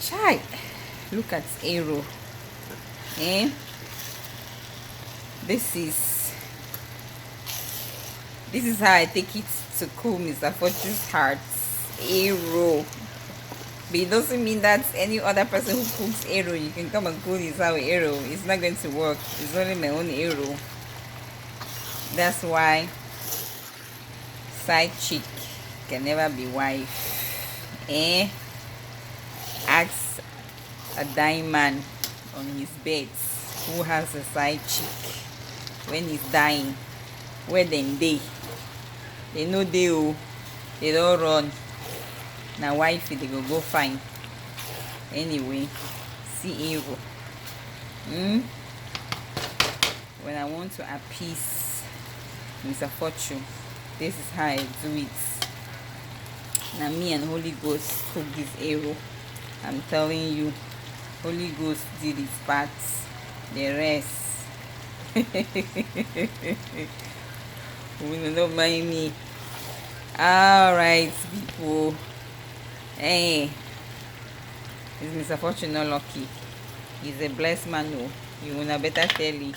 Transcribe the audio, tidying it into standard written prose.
Chai, look at arrow. Eh? This is how I take it to cool Mr. Fortune's heart. Arrow. But it doesn't mean that any other person who cooks arrow, you can come and cool his house with arrow. It's not going to work. It's only my own arrow. That's why side chick can never be wife. Eh? Ask a dying man on his bed who has a side chick when he's dying. Where them they know they oh, they don't run. Now wifey they go find. Anyway, see arrow. When I want to appease Mr. Fortune, this is how I do it. Now me and Holy Ghost cook this arrow. I'm telling you, Holy Ghost did his part. The rest will not mind me. Alright, people. Hey, is Mr. Fortune not lucky? He's a blessed man. No, you wanna better tell you.